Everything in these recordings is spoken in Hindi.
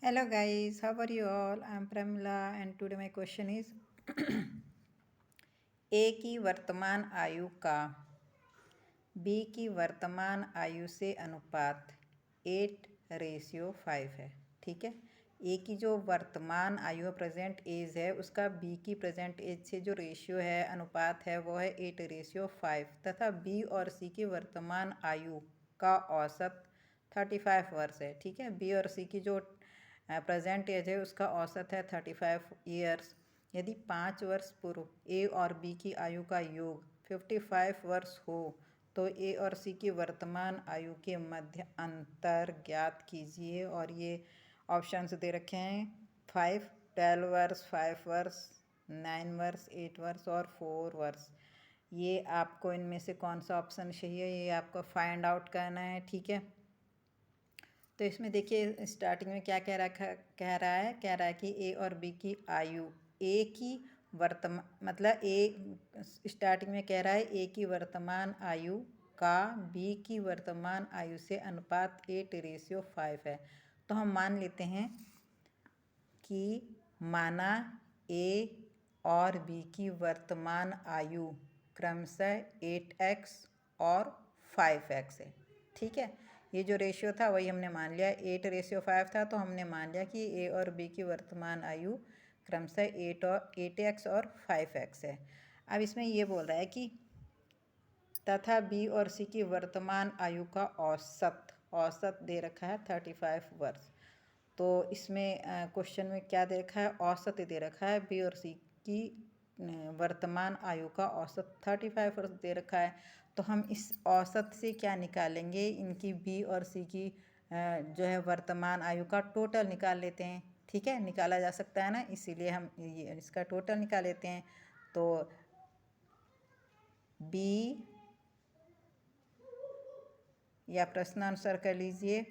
Hello guys, how are you all? I'm Pramila and today my question is A की वर्तमान आयु का B की वर्तमान आयु से अनुपात 8:5 है। ठीक है, A की जो वर्तमान आयु प्रेजेंट एज है उसका B की प्रेजेंट एज से जो रेशियो है अनुपात है वो है 8:5 तथा B और C की वर्तमान आयु का औसत 35 वर्ष है। ठीक है, B और C की जो प्रेजेंट एज है उसका औसत है 35 ईयर्स। यदि 5 वर्ष पूर्व ए और बी की आयु का योग 55 वर्ष हो तो ए और सी की वर्तमान आयु के मध्य अंतर ज्ञात कीजिए। और ये ऑप्शंस दे रखे हैं 5, 12 वर्ष, 5 वर्ष, 9 वर्ष, 8 वर्ष और 4 वर्ष। ये आपको इनमें से कौन सा ऑप्शन चाहिए ये आपको फाइंड आउट करना है। ठीक है, तो इसमें देखिए स्टार्टिंग में क्या कह रहा है कि ए और बी की आयु ए की वर्तमान मतलब ए स्टार्टिंग में कह रहा है ए की वर्तमान आयु का बी की वर्तमान आयु से अनुपात 8:5 है। तो हम मान लेते हैं कि माना ए और बी की वर्तमान आयु क्रमशः 8x और 5x है। ठीक है, ये जो रेशियो था वही हमने मान लिया, 8:5 था, तो हमने मान लिया कि ए और बी की वर्तमान आयु क्रमशः 8x और 5x है। अब इसमें ये बोल रहा है कि तथा बी और सी की वर्तमान आयु का औसत दे रखा है 35 वर्ष। तो इसमें क्वेश्चन में क्या दे रखा है, औसत दे रखा है। बी और सी की वर्तमान आयु का औसत 35 वर्ष दे रखा है। तो हम इस औसत से क्या निकालेंगे, इनकी बी और सी की जो है वर्तमान आयु का टोटल निकाल लेते हैं। ठीक है, निकाला जा सकता है ना, इसीलिए हम ये इसका टोटल निकाल लेते हैं। तो बी या प्रश्नानुसार कर लीजिए।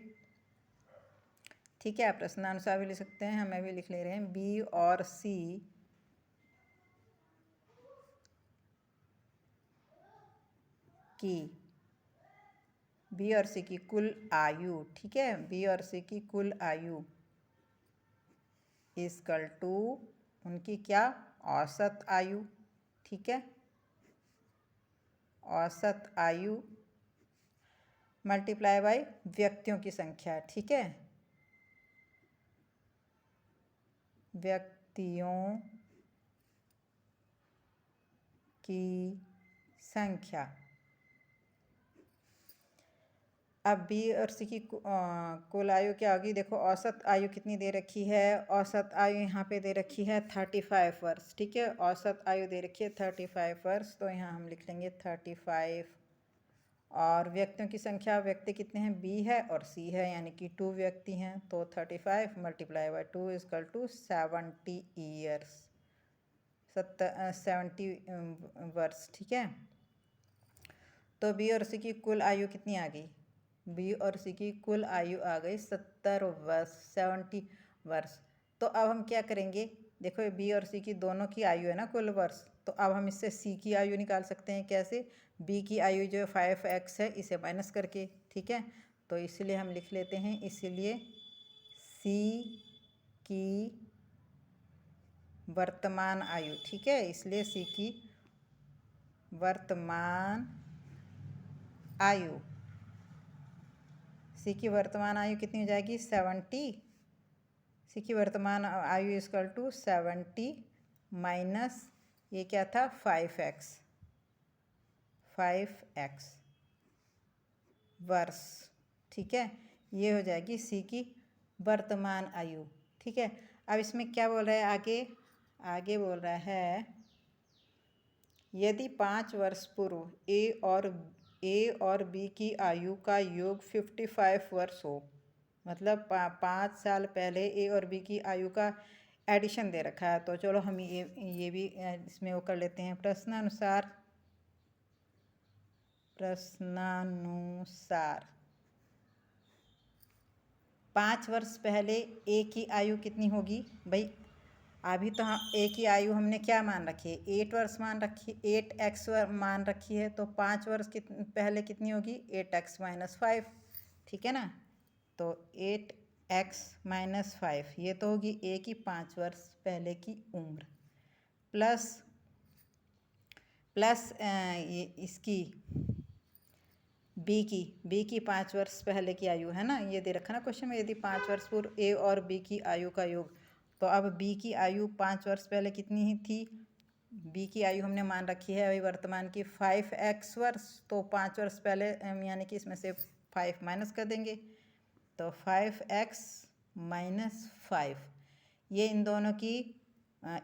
ठीक है, आप प्रश्नानुसार भी लिख सकते हैं, हमें भी लिख ले रहे हैं। बी और सी की बी और सी की कुल आयु, ठीक है, बी और सी की कुल आयु इक्वल टू उनकी क्या, औसत आयु। ठीक है, औसत आयु मल्टीप्लाई बाय व्यक्तियों की संख्या। ठीक है, व्यक्तियों की संख्या। अब बी और सी की कुल आयु क्या होगी, देखो औसत आयु कितनी दे रखी है, औसत आयु यहाँ पे दे रखी है 35 वर्ष। ठीक है, औसत आयु दे रखी है 35 वर्ष, तो यहाँ हम लिख लेंगे 35। और व्यक्तियों की संख्या, व्यक्ति कितने हैं, बी है और सी है, यानी कि 2 व्यक्ति हैं। तो 35 multiply by 2 equal to 70 years, 70 वर्ष। ठीक है, तो बी और सी की कुल आयु कितनी आ गई, बी और सी की कुल आयु आ गई 70 वर्ष, 70 वर्ष। तो अब हम क्या करेंगे, देखो बी और सी की दोनों की आयु है ना कुल वर्ष, तो अब हम इससे सी की आयु निकाल सकते हैं। कैसे, बी की आयु जो 5x है इसे माइनस करके। ठीक है, तो इसलिए हम लिख लेते हैं, इसलिए सी की वर्तमान आयु, ठीक है, इसलिए सी की वर्तमान आयु, सी की वर्तमान आयु कितनी हो जाएगी, 70। सी की वर्तमान आयु इक्वल टू 70 माइनस ये क्या था 5x वर्ष। ठीक है, ये हो जाएगी सी की वर्तमान आयु। ठीक है, अब इसमें क्या बोल रहा है आगे बोल रहा है यदि 5 वर्ष पूर्व ए और बी की आयु का योग 55 वर्ष हो, मतलब 5 साल पहले ए और बी की आयु का एडिशन दे रखा है। तो चलो हम ये भी इसमें वो कर लेते हैं। प्रश्नानुसार 5 वर्ष पहले ए की आयु कितनी होगी भाई, अभी तो हम ए की आयु हमने क्या मान रखी है, 8 वर्ष मान रखी, 8x मान रखी है। तो 5 वर्ष पहले कितनी होगी, 8x - 5। ठीक है ना, तो 8 एक्स माइनस 5, ये तो होगी ए की 5 वर्ष पहले की उम्र, प्लस ये इसकी बी की 5 वर्ष पहले की आयु है ना, ये दे रखा ना क्वेश्चन में, यदि 5 वर्ष पूर्व ए और बी की आयु का योग, तो अब बी की आयु 5 वर्ष पहले कितनी ही थी, बी की आयु हमने मान रखी है अभी वर्तमान की 5x वर्ष, तो 5 वर्ष पहले यानी कि इसमें से 5 माइनस कर देंगे, तो 5x माइनस 5, ये इन दोनों की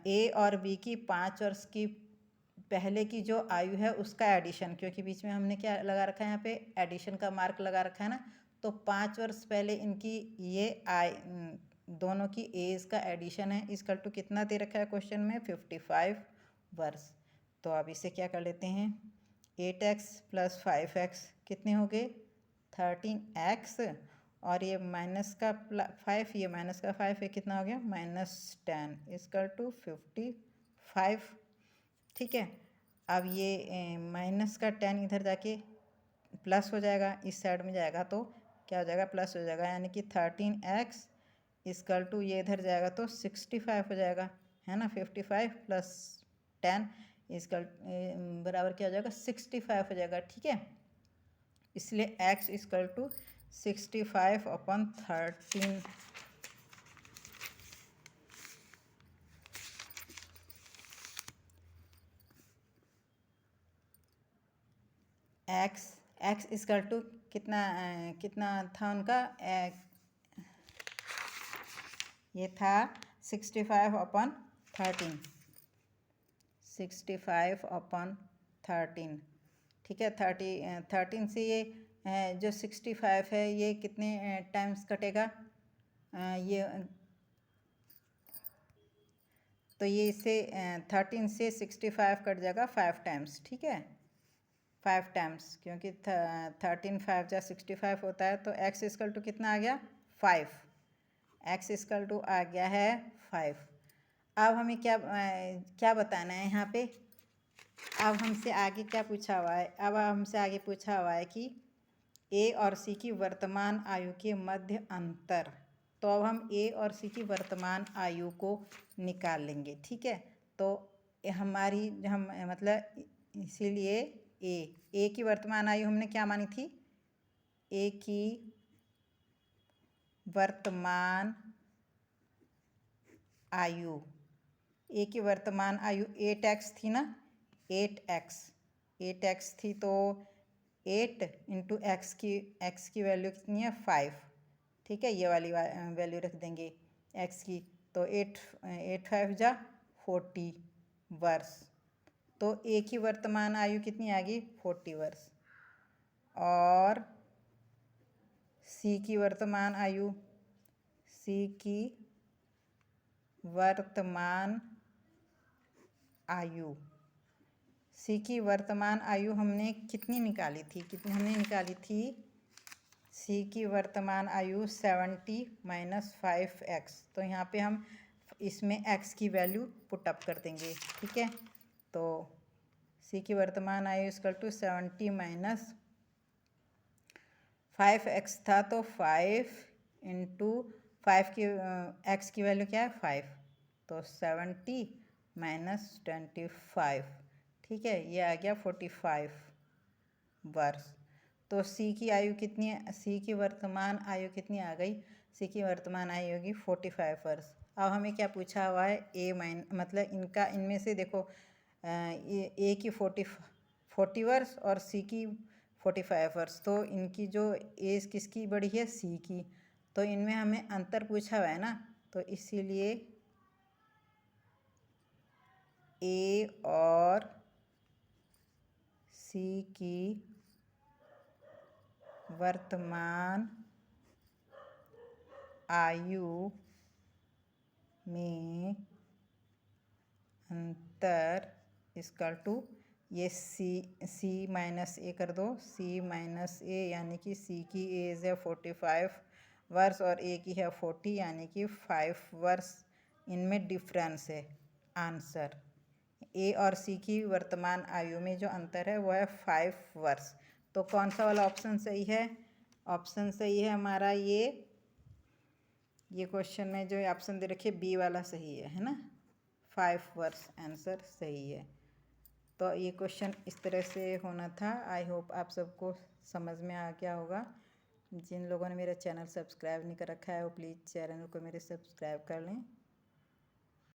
ए और बी की 5 वर्ष की पहले की जो आयु है उसका एडिशन, क्योंकि बीच में हमने क्या लगा रखा है यहाँ पे एडिशन का मार्क लगा रखा है ना, तो 5 वर्ष पहले इनकी ये दोनों की एज का एडिशन है, इसकल टू कितना दे रखा है क्वेश्चन में 55 वर्ष। तो अब इसे क्या कर लेते हैं, 8x प्लस 5x कितने हो गए 13x, और ये माइनस का 5, ये माइनस का 5 है, कितना हो गया -10 इसकल टू 55। ठीक है, अब ये माइनस का 10 इधर जाके प्लस हो जाएगा, इस साइड में जाएगा तो क्या हो जाएगा प्लस हो जाएगा, यानी कि 13x इसकल टू ये इधर जाएगा तो 65 हो जाएगा, है ना, 55 प्लस 10 इसकल बराबर क्या हो जाएगा 65 हो जाएगा। ठीक है, इसलिए x equal to 65/13। x equal to कितना था उनका, ये था 65/13, 65/13। ठीक है, 13 से ये जो 65 है ये कितने टाइम्स कटेगा, ये तो ये इससे 13 से 65 कट जाएगा 5 टाइम्स। ठीक है, 5 टाइम्स, क्योंकि 13 5 जा 65 होता है, तो x इसकल टू कितना आ गया 5, x इसकल टू आ गया है 5। अब हमें क्या बताना है यहाँ पे, अब हमसे आगे क्या पूछा हुआ है, अब हमसे आगे पूछा हुआ है कि ए और सी की वर्तमान आयु के मध्य अंतर, तो अब हम ए और सी की वर्तमान आयु को निकाल लेंगे। ठीक है, तो हमारी हम मतलब इसीलिए ए की वर्तमान आयु हमने क्या मानी थी, ए की वर्तमान आयु, ए की वर्तमान आयु 8x थी ना, 8x थी, तो 8 इंटू एक्स की वैल्यू कितनी है 5। ठीक है, ये वाली वैल्यू रख देंगे x की, तो 8 5 जा 40 वर्ष, तो ए की वर्तमान आयु कितनी आ गई 40 वर्ष, और सी की वर्तमान आयु, सी की वर्तमान आयु, सी की वर्तमान आयु हमने कितनी निकाली थी, सी की वर्तमान आयु 70 माइनस 5x, तो यहाँ पे हम इसमें x की वैल्यू पुटअप कर देंगे। ठीक है, तो सी की वर्तमान आयु इसकल टू 70 माइनस 5x था, तो 5 इंटू 5 की x की वैल्यू क्या है 5, तो 70 माइनस 25। ठीक है, ये आ गया 45 वर्ष। तो सी की आयु कितनी है, सी की वर्तमान आयु कितनी आ गई, सी की वर्तमान आयु होगी 45 वर्ष। अब हमें क्या पूछा हुआ है, मतलब इनमें से देखो ए की 40 वर्ष और सी की 45 वर्ष, तो इनकी जो एज किसकी बड़ी है सी की, तो इनमें हमें अंतर पूछा हुआ है ना, तो इसीलिए ए और सी की वर्तमान आयु में अंतर इसकल टू ये सी माइनस ए कर दो, सी माइनस ए यानी कि सी की एज है 45 वर्ष और ए की है 40, यानी कि 5 वर्ष इनमें डिफरेंस है। आंसर ए और सी की वर्तमान आयु में जो अंतर है वो है 5 वर्ष। तो कौन सा वाला ऑप्शन सही है, ऑप्शन सही है हमारा ये ये क्वेश्चन में जो ऑप्शन दे रखिए बी वाला सही है ना, 5 वर्ष आंसर सही है। तो ये क्वेश्चन इस तरह से होना था। आई होप आप सबको समझ में आ गया होगा। जिन लोगों ने मेरा चैनल सब्सक्राइब नहीं कर रखा है वो प्लीज़ चैनल को मेरे सब्सक्राइब कर लें।